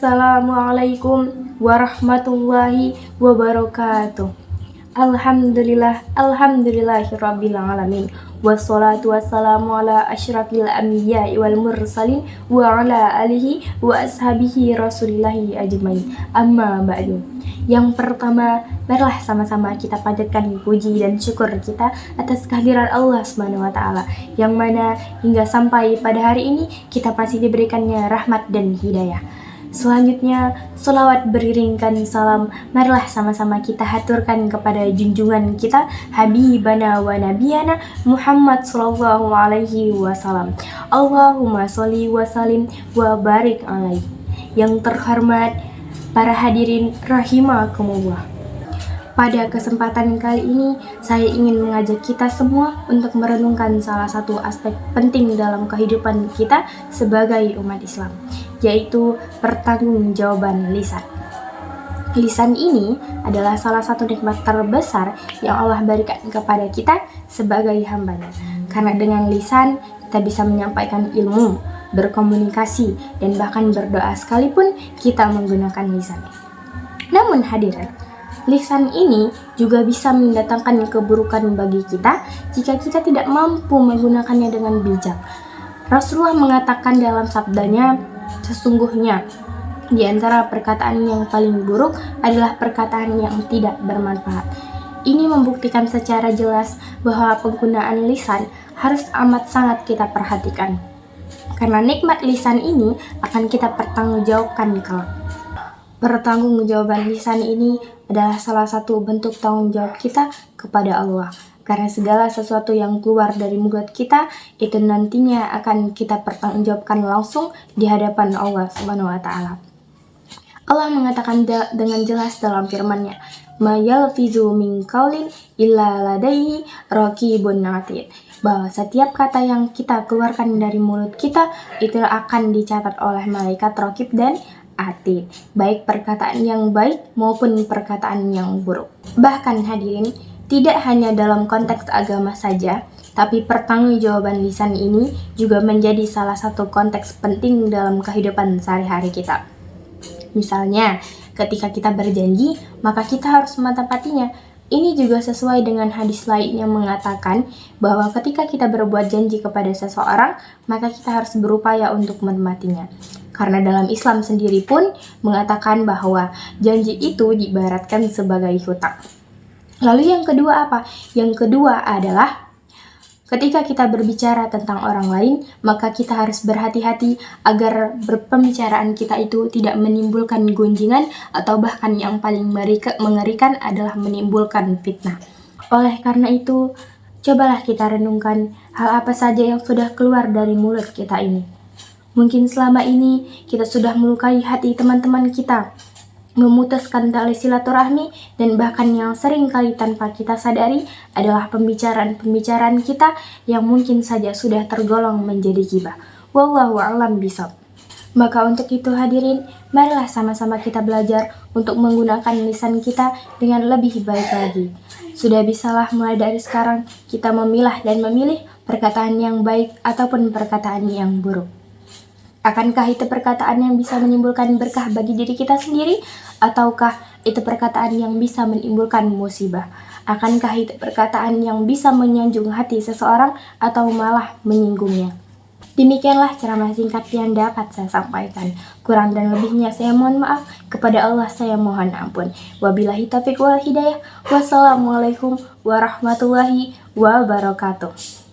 Assalamualaikum warahmatullahi wabarakatuh. Alhamdulillahirabbil alamin. Wassalatu wassalamu ala asyrafil anbiya'i wal mursalin wa ala alihi wa ashabihi rasulillahi ajmain. Amma ba'du. Yang pertama, marilah sama-sama kita panjatkan puji dan syukur kita atas kehadiran Allah Subhanahu wa taala, yang mana hingga sampai pada hari ini kita pasti diberikannya rahmat dan hidayah. Selanjutnya, sholawat beriringkan salam, marilah sama-sama kita haturkan kepada junjungan kita, Habibana wa Nabiyana Muhammad sallallahu alaihi wasallam. Allahumma sholli wa salim wa barik alaihi. Yang terhormat para hadirin rahimakumullah. Pada kesempatan kali ini, saya ingin mengajak kita semua untuk merenungkan salah satu aspek penting dalam kehidupan kita sebagai umat Islam, yaitu pertanggungjawaban lisan. Lisan ini adalah salah satu nikmat terbesar yang Allah berikan kepada kita sebagai hamba-Nya. Karena dengan lisan, kita bisa menyampaikan ilmu, berkomunikasi, dan bahkan berdoa sekalipun kita menggunakan lisan. Namun hadirin, lisan ini juga bisa mendatangkan keburukan bagi kita jika kita tidak mampu menggunakannya dengan bijak. Rasulullah mengatakan dalam sabdanya, sesungguhnya di antara perkataan yang paling buruk adalah perkataan yang tidak bermanfaat. Ini membuktikan secara jelas bahwa penggunaan lisan harus amat sangat kita perhatikan. Karena nikmat lisan ini akan kita pertanggungjawabkan kelak. Pertanggungjawaban lisan ini adalah salah satu bentuk tanggung jawab kita kepada Allah. Karena segala sesuatu yang keluar dari mulut kita itu nantinya akan kita pertanggungjawabkan langsung di hadapan Allah Subhanahu wa taala. Allah mengatakan dengan jelas dalam firman-Nya, "Ma yalfizu min qaulin illa ladaihi raqibun atid." Bahwa setiap kata yang kita keluarkan dari mulut kita itu akan dicatat oleh malaikat raqib dan atid, baik perkataan yang baik maupun perkataan yang buruk. Bahkan hadirin, tidak hanya dalam konteks agama saja, tapi pertanggungjawaban lisan ini juga menjadi salah satu konteks penting dalam kehidupan sehari-hari kita. Misalnya, ketika kita berjanji, maka kita harus menepatinya. Ini juga sesuai dengan hadis lain yang mengatakan bahwa ketika kita berbuat janji kepada seseorang, maka kita harus berupaya untuk menepatinya. Karena dalam Islam sendiri pun mengatakan bahwa janji itu diibaratkan sebagai hutang. Lalu yang kedua apa? Yang kedua adalah ketika kita berbicara tentang orang lain, maka kita harus berhati-hati agar pembicaraan kita itu tidak menimbulkan gunjingan atau bahkan yang paling mengerikan adalah menimbulkan fitnah. Oleh karena itu, cobalah kita renungkan hal apa saja yang sudah keluar dari mulut kita ini. Mungkin selama ini kita sudah melukai hati teman-teman kita, memutuskan tali silaturahmi, dan bahkan yang sering kali tanpa kita sadari adalah pembicaraan kita yang mungkin saja sudah tergolong menjadi ghibah. Wallahu a'lam bishawab. Maka untuk itu hadirin, marilah sama-sama kita belajar untuk menggunakan lisan kita dengan lebih baik lagi. Sudah bisalah mulai dari sekarang kita memilah dan memilih perkataan yang baik ataupun perkataan yang buruk. Akankah itu perkataan yang bisa menimbulkan berkah bagi diri kita sendiri? Ataukah itu perkataan yang bisa menimbulkan musibah? Akankah itu perkataan yang bisa menyanjung hati seseorang atau malah menyinggungnya? Demikianlah ceramah singkat yang dapat saya sampaikan. Kurang dan lebihnya saya mohon maaf. Kepada Allah saya mohon ampun. Wabillahi taufiq wal hidayah. Wassalamualaikum warahmatullahi wabarakatuh.